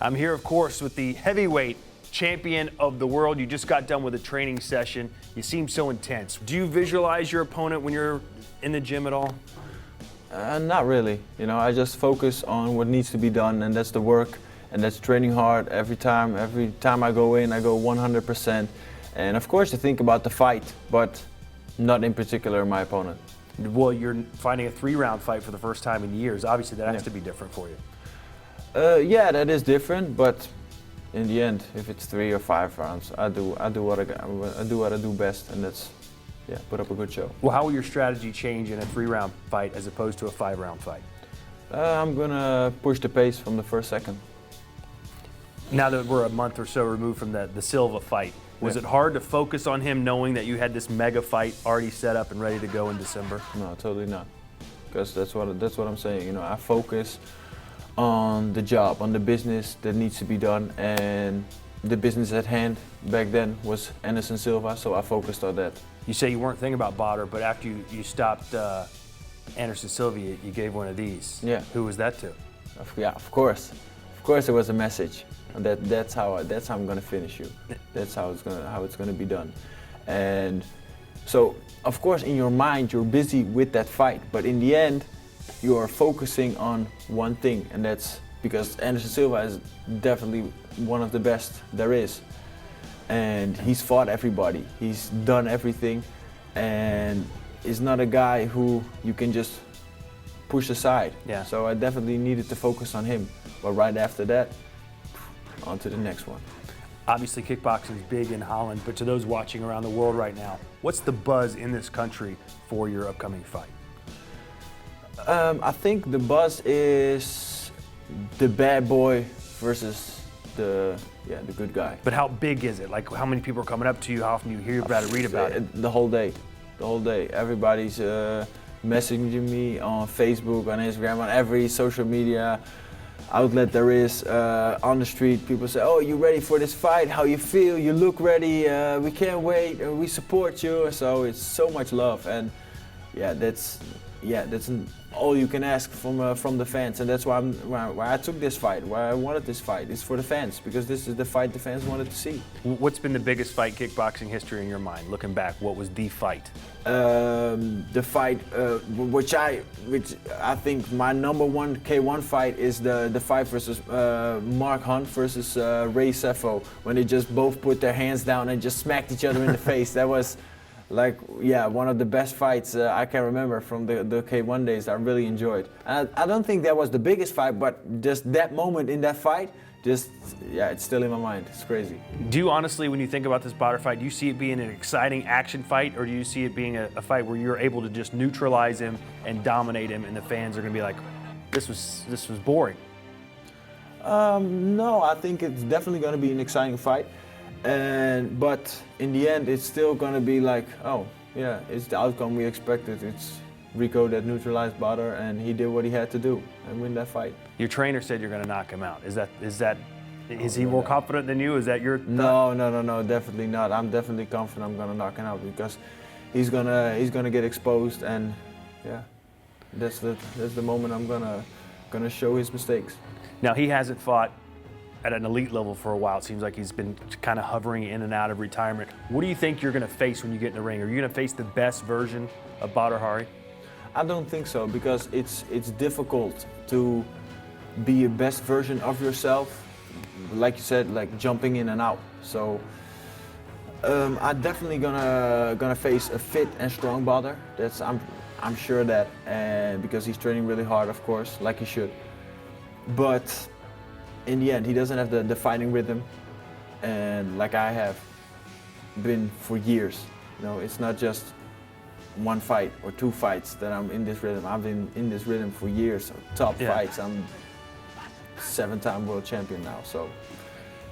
I'm here, of course, with the heavyweight champion of the world. You just got done with a training session. You seem so intense. Do you visualize your opponent when you're in the gym at all? Not really. You know, I just focus on what needs to be done, and that's the work, and that's training hard every time. Every time I go in, I go 100%. And of course, I think about the fight, but not in particular my opponent. Well, you're fighting a 3-round fight for the first time in years. Obviously, that has to be different for you. Yeah, that is different, but in the end, if it's 3 or 5 rounds, I do what I do best, and that's put up a good show. Well, how will your strategy change in a 3-round fight as opposed to a 5-round fight? I'm gonna push the pace from the first second. Now that we're a month or so removed from the SILVA fight, was it hard to focus on him knowing that you had this mega fight already set up and ready to go in December? No, totally not. Because that's what I'm saying. You know, I focus on the job, on the business that needs to be done, and the business at hand back then was Anderson Silva, so I focused on that. You say you weren't thinking about Badr, but after you stopped Anderson Silva, you gave one of these. Yeah. Who was that to? Yeah, of course. Of course, it was a message. That's how I'm gonna finish you. That's how it's gonna be done. And so, of course, in your mind, you're busy with that fight, but in the end, you are focusing on one thing, and that's because Anderson Silva is definitely one of the best there is. And he's fought everybody, he's done everything, and is not a guy who you can just push aside. Yeah. So I definitely needed to focus on him. But right after that, on to the next one. Obviously, kickboxing is big in Holland, but to those watching around the world right now, what's the buzz in this country for your upcoming fight? I think the buzz is the bad boy versus the good guy. But how big is it? Like, how many people are coming up to you? How often do you hear about it, read about it? The whole day. The whole day. Everybody's messaging me on Facebook, on Instagram, on every social media outlet there is. On the street, people say, "Oh, you ready for this fight? How you feel? You look ready. We can't wait. We support you." So it's so much love, and that's all you can ask from the fans, and that's why I took this fight, why I wanted this fight. It's for the fans, because this is the fight the fans wanted to see. What's been the biggest fight kickboxing history in your mind? Looking back, what was the fight? The fight, which I think my #1 K1 fight is the fight versus Mark Hunt versus Ray SEFO, when they just both put their hands down and just smacked each other in the face. That was one of the best fights I can remember from the K1 days. I really enjoyed. I don't think that was the biggest fight, but just that moment in that fight, it's still in my mind. It's crazy. Do you honestly, when you think about this Badr fight, do you see it being an exciting action fight, or do you see it being a fight where you're able to just neutralize him and dominate him, and the fans are going to be like, this was boring? No, I think it's definitely going to be an exciting fight. But in the end, it's still going to be like, oh, yeah, it's the outcome we expected. It's Rico that neutralized Badr, and he did what he had to do and win that fight. Your trainer said you're going to knock him out. Is he more confident than you? Is that your thought? No, definitely not. I'm definitely confident I'm going to knock him out, because he's gonna get exposed, and that's the moment I'm gonna show his mistakes. Now, he hasn't fought at an elite level for a while. It seems like he's been kind of hovering in and out of retirement. What do you think you're going to face when you get in the ring? Are you going to face the best version of Badr Hari? I don't think so, because it's difficult to be a best version of yourself, like you said, like jumping in and out. So I'm definitely gonna face a fit and strong Badr. I'm sure that, and because he's training really hard, of course, like he should. But in the end, he doesn't have the fighting rhythm, and like I have been for years. You know, it's not just one fight or 2 fights that I'm in this rhythm. I've been in this rhythm for years. So top fights. I'm 7-time world champion now. So,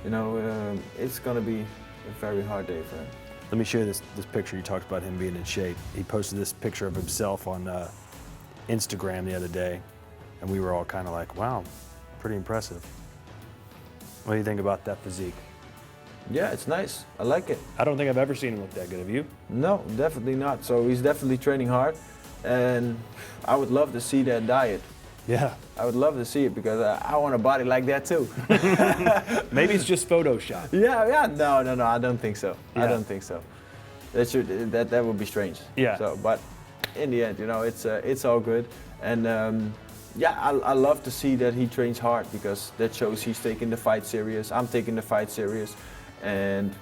you know, it's gonna be a very hard day for him. Let me show you this picture. You talked about him being in shape. He posted this picture of himself on Instagram the other day, and we were all kind of like, wow, pretty impressive. What do you think about that physique? Yeah, it's nice. I like it. I don't think I've ever seen him look that good. Have you? No, definitely not. So he's definitely training hard, and I would love to see that diet. Yeah. I would love to see it because I want a body like that too. Maybe it's just Photoshop. Yeah. No. I don't think so. Yeah. I don't think so. That would be strange. Yeah. So, but in the end, you know, it's all good. And yeah, I love to see that he trains hard because that shows he's taking the fight serious. I'm taking the fight serious, and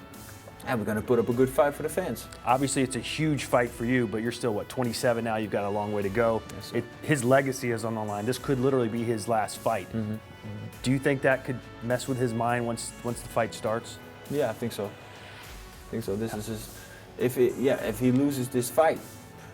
we're gonna put up a good fight for the fans. Obviously, it's a huge fight for you, but you're still, what, 27 now? You've got a long way to go. Yes, His legacy is on the line. This could literally be his last fight. Mm-hmm. Do you think that could mess with his mind once the fight starts? Yeah, I think so. This is his. If he loses this fight,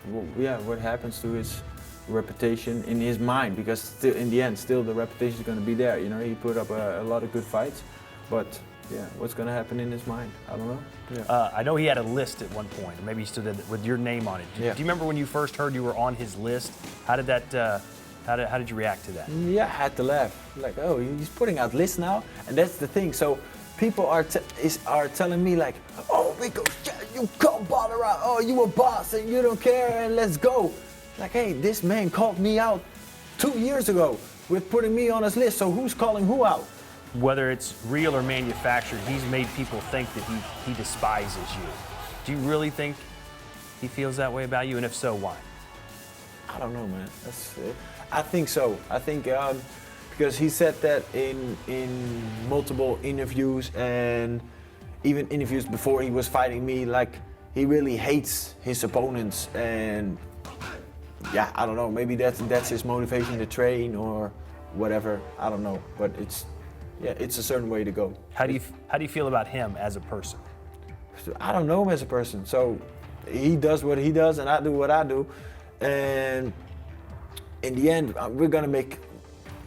well, yeah, what happens to his reputation in his mind? Because still, in the end, still the reputation is going to be there. You know, he put up a lot of good fights, but yeah, what's going to happen in his mind? I don't know. Yeah. I know he had a list at one point, or maybe he still did it, with your name on it. Do you remember when you first heard you were on his list? How did that? How did you react to that? Yeah, I had to laugh. Like, oh, he's putting out lists now, and that's the thing. So people are telling me like, oh, Rico, you called Badr out. Oh, you a boss and you don't care, and let's go. Like, hey, this man called me out 2 years ago with putting me on his list. So who's calling who out? Whether it's real or manufactured, he's made people think that he despises you. Do you really think he feels that way about you? And if so, why? I don't know, man. I think so. I think because he said that in multiple interviews and even interviews before he was fighting me, like he really hates his opponents, and yeah, I don't know. Maybe that's his motivation to train or whatever. I don't know, but it's a certain way to go. How do you feel about him as a person? I don't know him as a person. So he does what he does, and I do what I do, and in the end,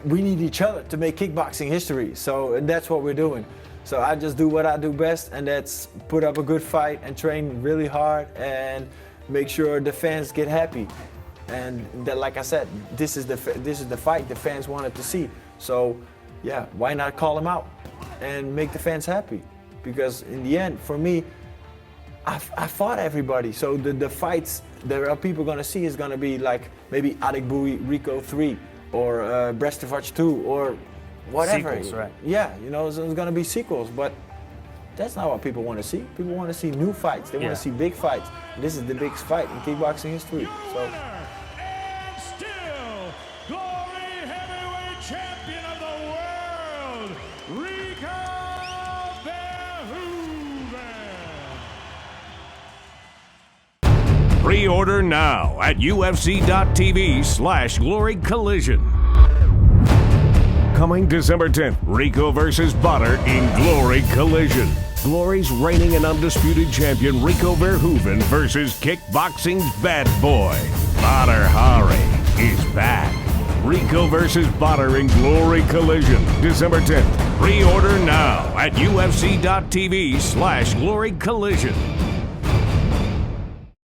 we need each other to make kickboxing history. So, and that's what we're doing. So I just do what I do best, and that's put up a good fight and train really hard and make sure the fans get happy. And that, like I said, this is the fight the fans wanted to see. So yeah, why not call him out and make the fans happy? Because in the end, for me, I fought everybody. So the fights there are people gonna see is gonna be like maybe Adekbui Rico 3 or BRESTOVAC 2 or whatever. Sequels, right? Yeah, you know, so it's gonna be sequels, but that's not what people want to see. People want to see new fights. They want to see big fights. This is the biggest fight in kickboxing history. So. And still, glory heavyweight champion of the world, Rico Verhoeven. Pre-order now at UFC.tv/Glory Collision. Coming December 10th, Rico versus Badr in Glory Collision. Glory's reigning and undisputed champion Rico Verhoeven versus kickboxing's bad boy, Badr Hari, is back. Rico versus Badr in Glory Collision, December 10th. Pre-order now at UFC.tv/Glory Collision.